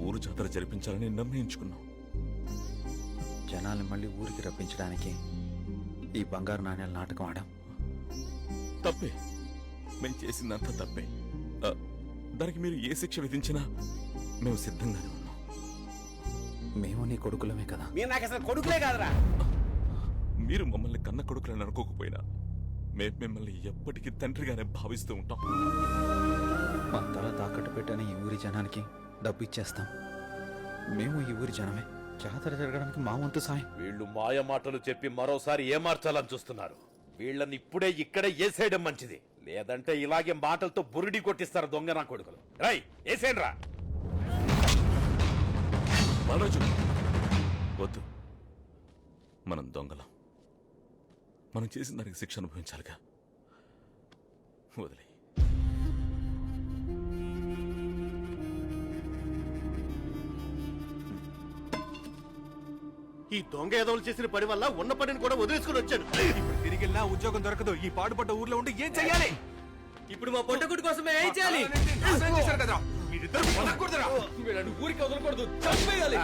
ఊరు జాతర జరిపించాలని నిర్ణయించుకున్నాం. జనాల్ని మళ్ళీ ఊరికి రప్పించడానికి ఈ బంగారు నాణ్యాల నాటకం ఆడాం. తప్పే, మేము చేసిందంతా తప్పే. దానికి మీరు ఏ శిక్ష విధించినా మేము సిద్ధంగానే ఉన్నాం. మేము నీ కొడుకులమే కదా. మీరు నాకు అసలు కొడుకులే కాదురా. మీరు మమ్మల్ని కన్న కొడుకులని అనుకోకపోయినా మేము మిమ్మల్ని ఎప్పటికీ తండ్రిగానే భావిస్తూ ఉంటాం. మా తల తాకట్టు పెట్టని ఈ ఊరి జనానికి డబ్బు ఇచ్చేస్తాం. మేము ఈ ఊరి జనమే. జాతర జరగడానికి మా వంతు సాయం. వీళ్ళు మాయ మాటలు చెప్పి మరోసారి ఏమార్చాలని చూస్తున్నారు. వీళ్ళని ఇప్పుడే ఇక్కడే ఏసేయడం మంచిది. లేదంటే ఇలాగే మాటలతో బురిడి కొట్టిస్తారు దొంగ నా కొడుకులు. రై ఏసేయండ్రా. బాలరాజు, వద్దు. మనం దొంగలం. మనం చేసిన దానికి శిక్ష అనుభవించాలిగా. వదిలే. ఈ దొంగ ఏదోలు చేసిన పని వల్ల ఉన్న పనిని కూడా వదిలేసుకుని వచ్చాను. ఇప్పుడు తిరిగి వెళ్ళినా ఉద్యోగం దొరకదు. ఈ పాడుపడ్డ ఊర్లో ఉండి ఏం చెయ్యాలి? ఇప్పుడు మా పొట్టకుడి కోసం ఏం చేయాలి? నాశనం చేశారు కదరా. మీరిద్దరు పొందకూడదురా. వీళ్ళని ఊరికి వదలకూడదు, చంపేయాలి.